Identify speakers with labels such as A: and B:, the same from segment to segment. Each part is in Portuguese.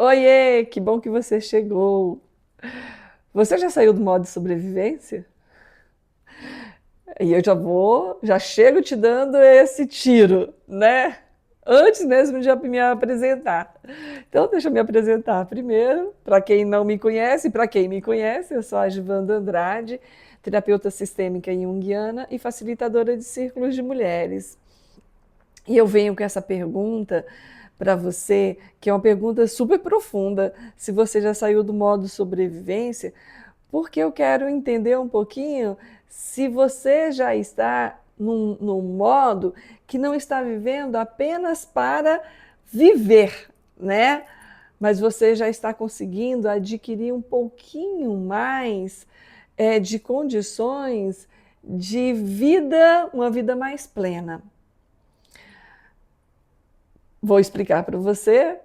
A: Oiê, que bom que você chegou. Você já saiu do modo sobrevivência? E eu já chego te dando esse tiro, né? Antes mesmo de eu me apresentar. Então, deixa eu me apresentar primeiro. Para quem não me conhece, para quem me conhece, eu sou a Givanda Andrade, terapeuta sistêmica junguiana e facilitadora de círculos de mulheres. E eu venho com essa pergunta para você, que é uma pergunta super profunda, se você já saiu do modo sobrevivência, porque eu quero entender um pouquinho se você já está num modo que não está vivendo apenas para viver, né? Mas você já está conseguindo adquirir um pouquinho mais de condições de vida, uma vida mais plena. Vou explicar para você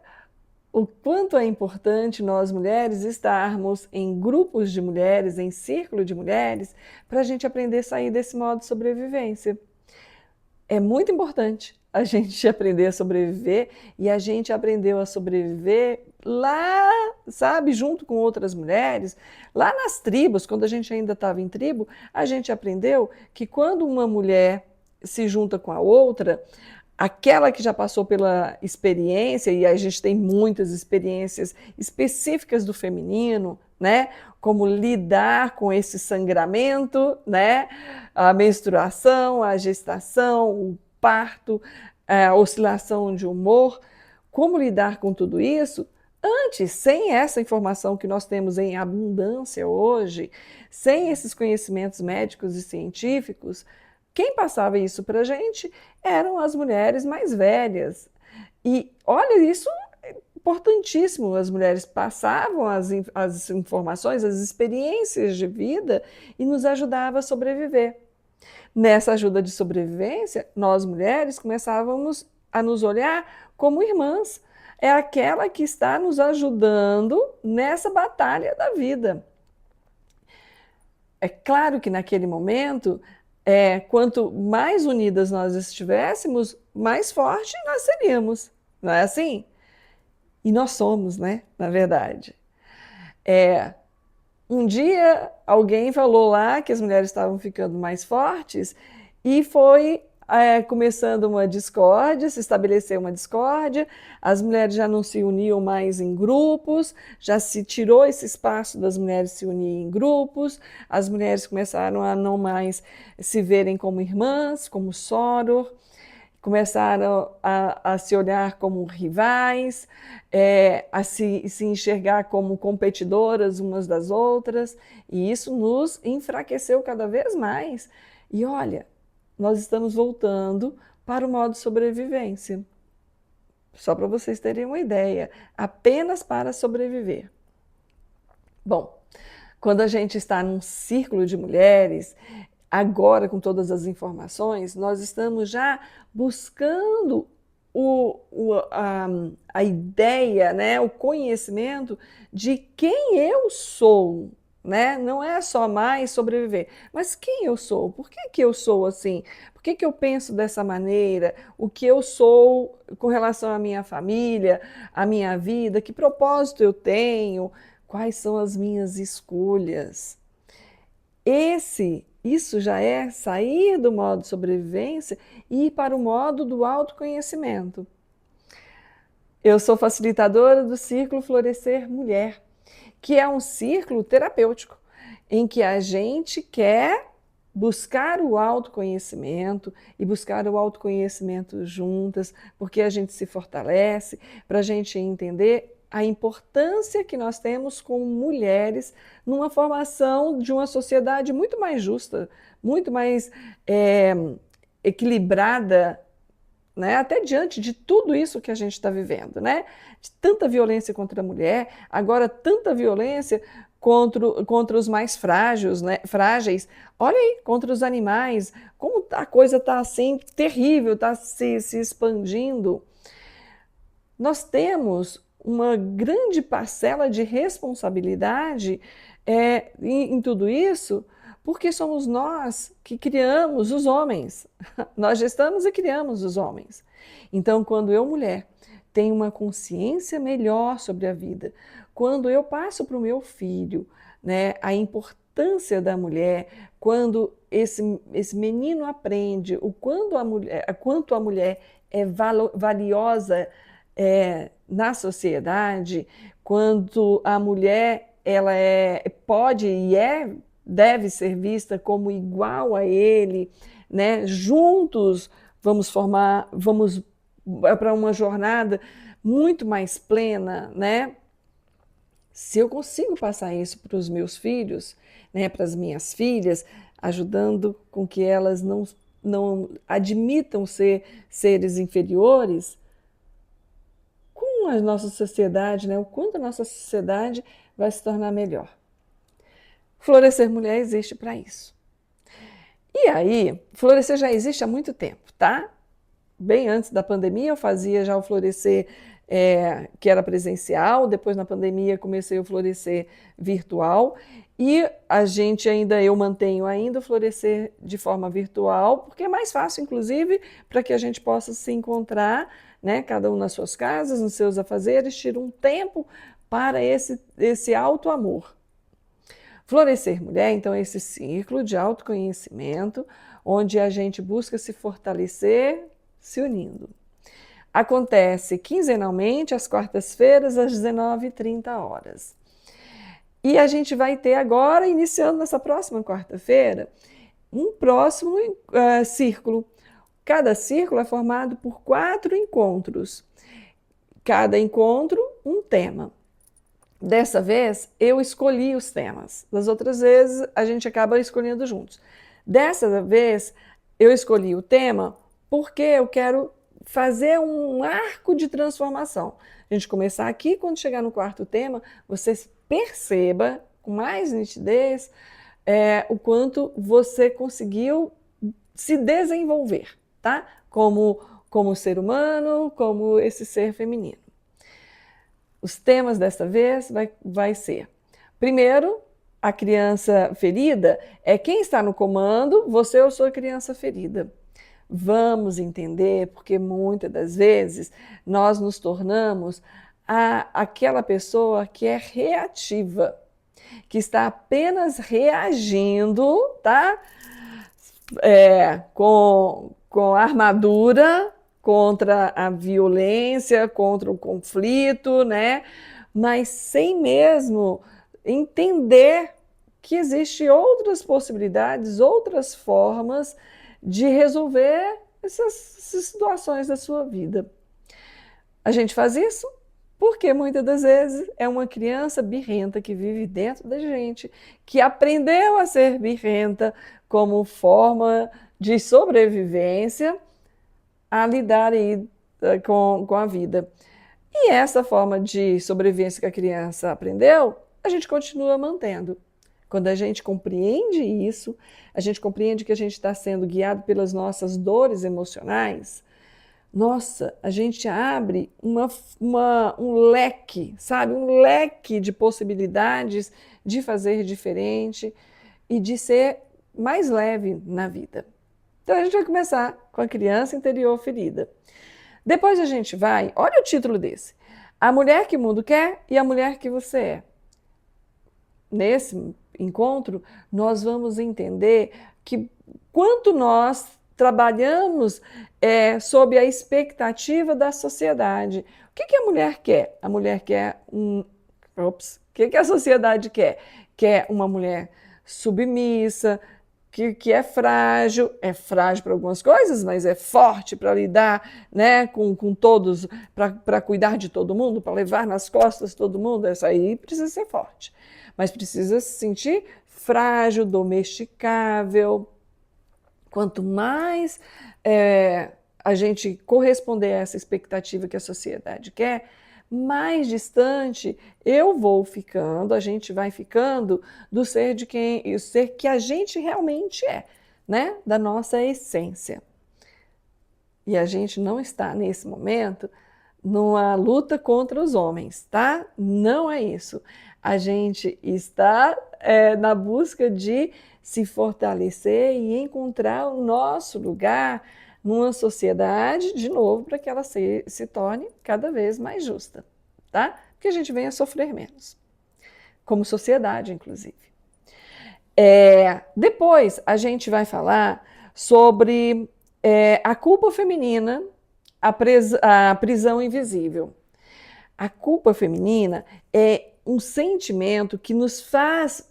A: o quanto é importante nós mulheres estarmos em grupos de mulheres, em círculo de mulheres, para a gente aprender a sair desse modo de sobrevivência. É muito importante a gente aprender a sobreviver e a gente aprendeu a sobreviver lá, sabe, junto com outras mulheres, lá nas tribos, quando a gente ainda estava em tribo, a gente aprendeu que quando uma mulher se junta com a outra, aquela que já passou pela experiência, e a gente tem muitas experiências específicas do feminino, né? Como lidar com esse sangramento, né? A menstruação, a gestação, o parto, a oscilação de humor, como lidar com tudo isso. Antes, sem essa informação que nós temos em abundância hoje, sem esses conhecimentos médicos e científicos, quem passava isso para a gente eram as mulheres mais velhas. E olha, isso é importantíssimo. As mulheres passavam as informações, as experiências de vida e nos ajudavam a sobreviver. Nessa ajuda de sobrevivência, nós mulheres começávamos a nos olhar como irmãs. É aquela que está nos ajudando nessa batalha da vida. É claro que naquele momento, quanto mais unidas nós estivéssemos, mais forte nós seríamos, não é assim? E nós somos, né? Na verdade. Um dia alguém falou lá que as mulheres estavam ficando mais fortes e foi começando uma discórdia, se estabeleceu uma discórdia, as mulheres já não se uniam mais em grupos, já se tirou esse espaço das mulheres se unirem em grupos, as mulheres começaram a não mais se verem como irmãs, como soror, começaram a se olhar como rivais, a se enxergar como competidoras umas das outras, e isso nos enfraqueceu cada vez mais. E olha, nós estamos voltando para o modo sobrevivência. Só para vocês terem uma ideia, apenas para sobreviver. Bom, quando a gente está num círculo de mulheres, agora com todas as informações, nós estamos já buscando a ideia, né, o conhecimento de quem eu sou. Né? Não é só mais sobreviver, mas quem eu sou? Por que, que eu sou assim? Por que, que eu penso dessa maneira? O que eu sou com relação à minha família, à minha vida? Que propósito eu tenho? Quais são as minhas escolhas? Isso já é sair do modo sobrevivência e ir para o modo do autoconhecimento. Eu sou facilitadora do Círculo Florescer Mulher, que é um círculo terapêutico em que a gente quer buscar o autoconhecimento e buscar o autoconhecimento juntas, porque a gente se fortalece, para a gente entender a importância que nós temos como mulheres numa formação de uma sociedade muito mais justa, muito mais equilibrada, né? Até diante de tudo isso que a gente está vivendo, né? De tanta violência contra a mulher, agora tanta violência contra os mais frágeis, né? Olha aí, contra os animais, como a coisa está assim terrível, está se expandindo. Nós temos uma grande parcela de responsabilidade em tudo isso, porque somos nós que criamos os homens. Nós gestamos e criamos os homens. Então, quando eu, mulher, tem uma consciência melhor sobre a vida. Quando eu passo para o meu filho, né, a importância da mulher, quando esse menino aprende o quanto a mulher é valiosa na sociedade, quando a mulher ela pode e deve ser vista como igual a ele, né? Juntos vamos para uma jornada muito mais plena, né? Se eu consigo passar isso para os meus filhos, né, para as minhas filhas, ajudando com que elas não admitam ser seres inferiores, com a nossa sociedade, né, o quanto a nossa sociedade vai se tornar melhor. Florescer Mulher existe para isso. E aí, Florescer já existe há muito tempo, tá? Bem antes da pandemia eu fazia já o Florescer que era presencial, depois na pandemia comecei o Florescer virtual e eu mantenho ainda o Florescer de forma virtual, porque é mais fácil, inclusive, para que a gente possa se encontrar, né, cada um nas suas casas, nos seus afazeres, tira um tempo para esse auto-amor. Florescer Mulher, então, é esse círculo de autoconhecimento, onde a gente busca se fortalecer, se unindo. Acontece quinzenalmente, às quartas-feiras, às 19h30. E a gente vai ter agora, iniciando nessa próxima quarta-feira, um próximo círculo. Cada círculo é formado por 4 encontros. Cada encontro, um tema. Dessa vez, eu escolhi os temas. Das outras vezes, a gente acaba escolhendo juntos. Dessa vez, eu escolhi o tema porque eu quero fazer um arco de transformação. A gente começar aqui, quando chegar no 4º tema, você perceba com mais nitidez o quanto você conseguiu se desenvolver, tá? Como ser humano, como esse ser feminino. Os temas desta vez vai ser, primeiro, a criança ferida é quem está no comando, você ou sua criança ferida. Vamos entender, porque muitas das vezes nós nos tornamos aquela pessoa que é reativa, que está apenas reagindo, tá? Com armadura contra a violência, contra o conflito, né? Mas sem mesmo entender que existem outras possibilidades, outras formas de resolver essas situações da sua vida. A gente faz isso porque muitas das vezes é uma criança birrenta que vive dentro da gente, que aprendeu a ser birrenta como forma de sobrevivência a lidar aí com a vida. E essa forma de sobrevivência que a criança aprendeu, a gente continua mantendo. Quando a gente compreende isso, a gente compreende que a gente está sendo guiado pelas nossas dores emocionais, nossa, a gente abre um leque, sabe? Um leque de possibilidades de fazer diferente e de ser mais leve na vida. Então a gente vai começar com a criança interior ferida. Depois a gente vai, olha o título desse, A Mulher que o Mundo Quer e a Mulher que Você É. Nesse encontro, nós vamos entender que quanto nós trabalhamos sob a expectativa da sociedade. O que a mulher quer? A mulher quer o que a sociedade quer? Quer uma mulher submissa, que é frágil para algumas coisas, mas é forte para lidar, né, com todos, para cuidar de todo mundo, para levar nas costas todo mundo. Essa aí precisa ser forte, mas precisa se sentir frágil, domesticável. Quanto mais a gente corresponder a essa expectativa que a sociedade quer, mais distante eu vou ficando, a gente vai ficando do ser o ser que a gente realmente é, né? Da nossa essência. E a gente não está nesse momento numa luta contra os homens, tá? Não é isso. A gente está na busca de se fortalecer e encontrar o nosso lugar numa sociedade, de novo, para que ela se torne cada vez mais justa, tá? Que a gente venha sofrer menos, como sociedade, inclusive. Depois a gente vai falar sobre a culpa feminina, a prisão invisível. A culpa feminina é um sentimento que nos faz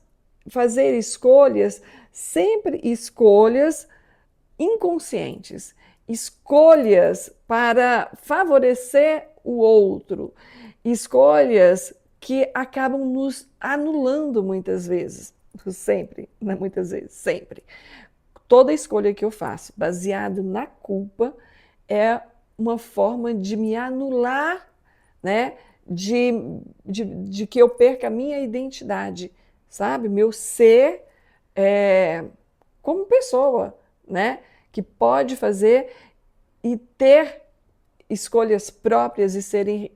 A: fazer escolhas, sempre escolhas inconscientes, escolhas para favorecer o outro, escolhas que acabam nos anulando muitas vezes, sempre, não muitas vezes, sempre. Toda escolha que eu faço baseada na culpa é uma forma de me anular, né? De que eu perca a minha identidade, sabe? Meu ser como pessoa, né? Que pode fazer e ter escolhas próprias e serem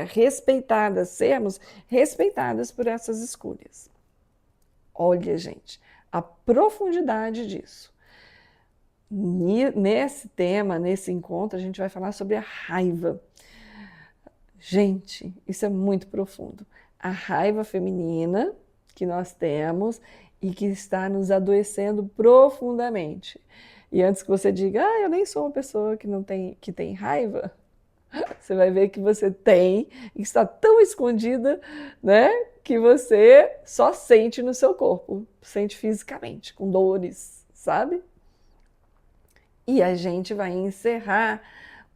A: respeitadas, sermos respeitadas por essas escolhas. Olha, gente, a profundidade disso. Nesse tema, nesse encontro, a gente vai falar sobre a raiva. Gente, isso é muito profundo. A raiva feminina que nós temos e que está nos adoecendo profundamente. E antes que você diga, eu nem sou uma pessoa que tem raiva, você vai ver que você tem e está tão escondida, né, que você só sente no seu corpo, sente fisicamente, com dores, sabe? E a gente vai encerrar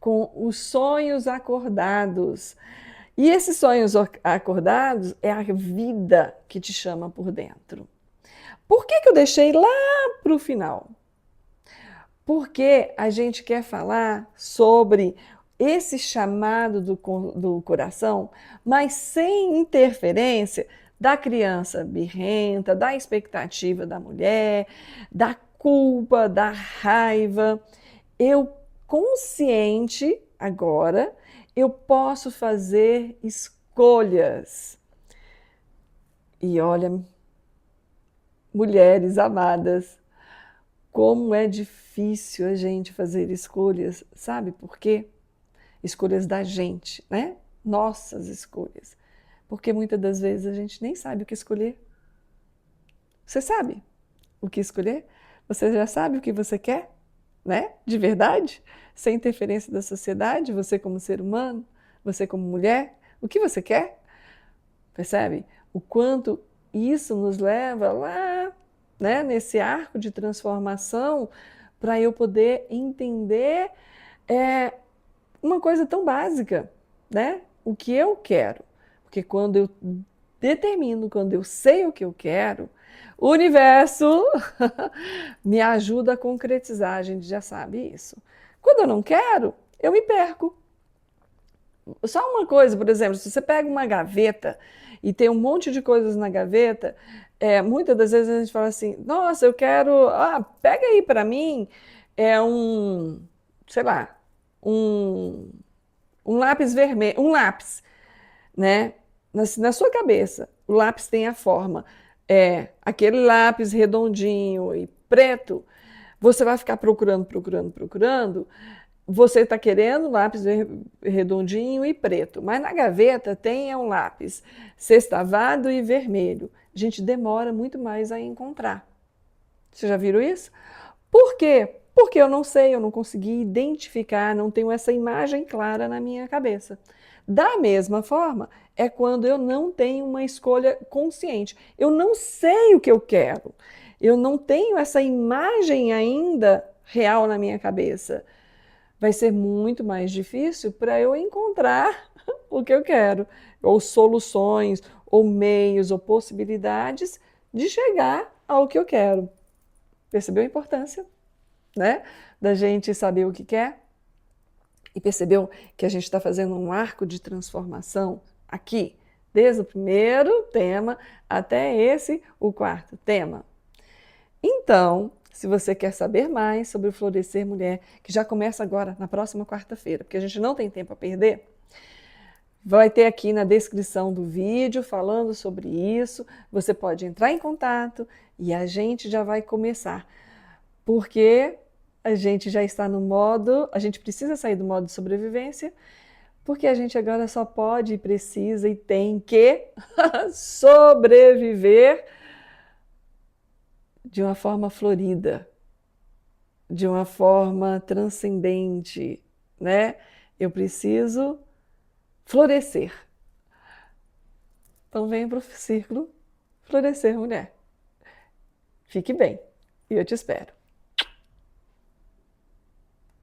A: com os sonhos acordados. E esses sonhos acordados é a vida que te chama por dentro. Por que eu deixei lá para o final? Porque a gente quer falar sobre esse chamado do coração, mas sem interferência da criança birrenta, da expectativa da mulher, da culpa, da raiva. Eu, consciente agora, eu posso fazer escolhas. E olha, mulheres amadas, como é difícil a gente fazer escolhas, sabe por quê? Escolhas da gente, né? Nossas escolhas. Porque muitas das vezes a gente nem sabe o que escolher. Você sabe o que escolher? Você já sabe o que você quer, né? De verdade? Sem interferência da sociedade, você como ser humano, você como mulher, o que você quer? Percebe? O quanto isso nos leva lá, né, nesse arco de transformação, para eu poder entender uma coisa tão básica, né? O que eu quero. Porque quando eu determino, quando eu sei o que eu quero, o universo me ajuda a concretizar, a gente já sabe isso. Quando eu não quero, eu me perco. Só uma coisa, por exemplo, se você pega uma gaveta e tem um monte de coisas na gaveta, muitas das vezes a gente fala assim, nossa, eu quero, pega aí para mim sei lá, um lápis vermelho, um lápis, né? Na sua cabeça, o lápis tem a forma, aquele lápis redondinho e preto, você vai ficar procurando, você está querendo lápis redondinho e preto, mas na gaveta tem um lápis sextavado e vermelho. A gente demora muito mais a encontrar. Vocês já viram isso? Por quê? Porque eu não sei, eu não consegui identificar, não tenho essa imagem clara na minha cabeça. Da mesma forma, é quando eu não tenho uma escolha consciente. Eu não sei o que eu quero. Eu não tenho essa imagem ainda real na minha cabeça. Vai ser muito mais difícil para eu encontrar o que eu quero, ou soluções, ou meios, ou possibilidades de chegar ao que eu quero. Percebeu a importância, né, da gente saber o que quer? E percebeu que a gente está fazendo um arco de transformação aqui, desde o primeiro tema até o quarto tema. Então, se você quer saber mais sobre o Florescer Mulher, que já começa agora, na próxima quarta-feira, porque a gente não tem tempo a perder, vai ter aqui na descrição do vídeo falando sobre isso. Você pode entrar em contato e a gente já vai começar. Porque a gente já está no modo, a gente precisa sair do modo de sobrevivência, porque a gente agora só pode e precisa e tem que sobreviver de uma forma florida, de uma forma transcendente, né? Eu preciso florescer. Então venha para o círculo Florescer Mulher. Fique bem e eu te espero.